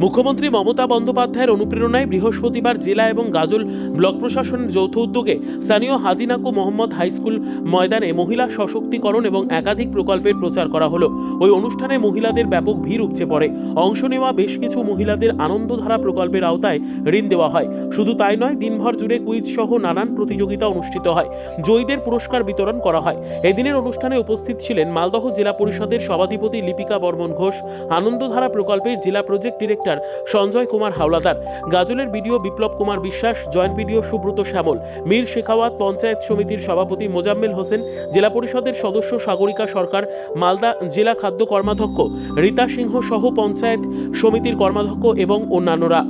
মুখ্যমন্ত্রী মমতা বন্দ্যোপাধ্যায়ের অনুপ্রেরণায় বৃহস্পতিবার জেলা এবং গাজল ব্লক প্রশাসনের যৌথ উদ্যোগে স্থানীয় হাজিনাকু মোহাম্মদ হাই স্কুল ময়দানে মহিলা সশক্তিকরণ এবং একাধিক প্রকল্পের প্রচার করা হলো। ওই অনুষ্ঠানে মহিলাদের ব্যাপক ভিড় উপচে পড়ে। অংশ নেওয়া বেশ কিছু মহিলাদের আনন্দধারা প্রকল্পের আওতায় ঋণ দেওয়া হয়। শুধু তাই নয়, দিনভর জুড়ে কুইজ সহ নানান প্রতিযোগিতা অনুষ্ঠিত হয়। জয়ীদের পুরস্কার বিতরণ করা হয়। এদিনের অনুষ্ঠানে উপস্থিত ছিলেন মালদহ জেলা পরিষদের সভাধিপতি লিপিকা বর্মন ঘোষ, আনন্দধারা প্রকল্পের জেলা প্রজেক্ট ডিরেক্টর সঞ্জয় কুমার হাওলাদার, গাজলের BDO Biplab Kumar Biswas, joint BDO Subrata Shyamal, Mir Shekhawat, panchayat সমিতির সভাপতি মোজাম্মেল হোসেন, জেলা পরিষদের সদস্য সাগরিকা সরকার, মালদা জেলা খাদ্য কর্মাধ্যক্ষ রীতা সিংহ সহ পঞ্চায়েত সমিতির কর্মাধ্যক্ষ এবং অন্যান্যরা।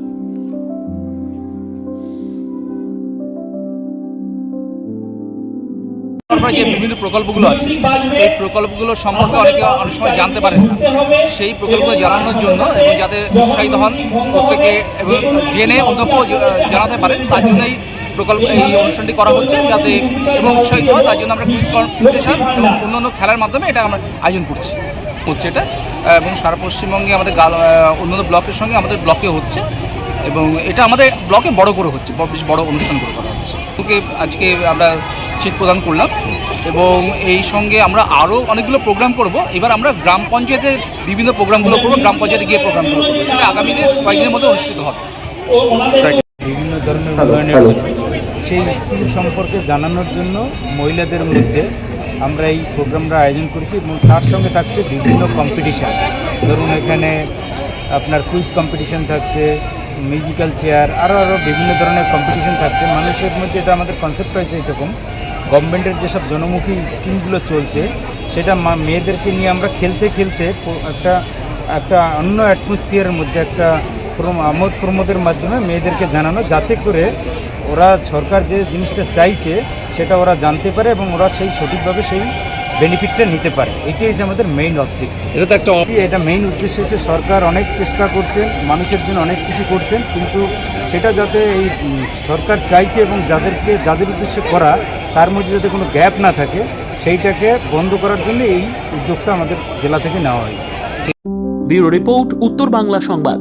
যে বিভিন্ন প্রকল্পগুলো আছে, এই প্রকল্পগুলো সম্পর্কে অনেক সময় জানতে পারেন না। সেই প্রকল্পগুলো জানানোর জন্য এবং যাতে উৎসাহিত হন প্রত্যেকে এবং জেনে অন্যকেও জানাতে পারেন, তার জন্যই এই অনুষ্ঠানটি করা হচ্ছে, যাতে এবং উৎসাহিত হয়। তার জন্য আমরা কুইজ কম্পিটিশন এবং অন্যান্য খেলার মাধ্যমে এটা আমরা আয়োজন করছি এটা, এবং সারা পশ্চিমবঙ্গে আমাদের অন্যান্য ব্লকের সঙ্গে আমাদের ব্লকে হচ্ছে, এবং এটা আমাদের ব্লকে বড় করে হচ্ছে, বেশ বড় অনুষ্ঠান করে করা হচ্ছে। আজকে আমরা চেক প্রদান করলাম এবং এই সঙ্গে আমরা আরও অনেকগুলো প্রোগ্রাম করব। এবার আমরা গ্রাম পঞ্চায়েতের বিভিন্ন প্রোগ্রামগুলো করবো, গ্রাম পঞ্চায়েতে গিয়ে প্রোগ্রামগুলো করবো, সেটা আগামী কয়েকদিনের মধ্যে অনুষ্ঠিত হবে। বিভিন্ন ধরনের উন্নয়নের জন্য সেই স্কিম সম্পর্কে জানানোর জন্য মহিলাদের মধ্যে আমরা এই প্রোগ্রামটা আয়োজন করেছি, এবং তার সঙ্গে থাকছে বিভিন্ন কম্পিটিশান। ধরুন এখানে আপনার কুইজ কম্পিটিশান থাকছে, মিউজিক্যাল চেয়ার, আরও বিভিন্ন ধরনের কম্পিটিশান থাকছে। মানুষের মধ্যে এটা আমাদের কনসেপ্ট হয়েছে এরকম, গভর্নমেন্টের যেসব জনমুখী স্কিমগুলো চলছে সেটা মেয়েদেরকে নিয়ে আমরা খেলতে খেলতে একটা অন্য অ্যাটমসফিয়ারের মধ্যে একটা আমোদ প্রমোদের মাধ্যমে মেয়েদেরকে জানানো, যাতে করে ওরা সরকার যে জিনিসটা চাইছে সেটা ওরা জানতে পারে এবং ওরা সেই সঠিকভাবে সেই বেনিফিটটা নিতে পারে। এটাই হচ্ছে আমাদের মেইন অবজেক্ট। এটা মেইন উদ্দেশ্য হচ্ছে সরকার অনেক চেষ্টা করছেন, মানুষের জন্য অনেক কিছু করছেন, কিন্তু সেটা যাতে এই সরকার চাইছে এবং যাদের উদ্দেশ্যে করা তার মধ্যে যাতে কোনো গ্যাপ না থাকে, সেইটাকে বন্ধ করার জন্য এই উদ্যোগটা আমাদের জেলা থেকে নেওয়া হয়েছে। ব্যুরো রিপোর্ট, উত্তর বাংলা সংবাদ।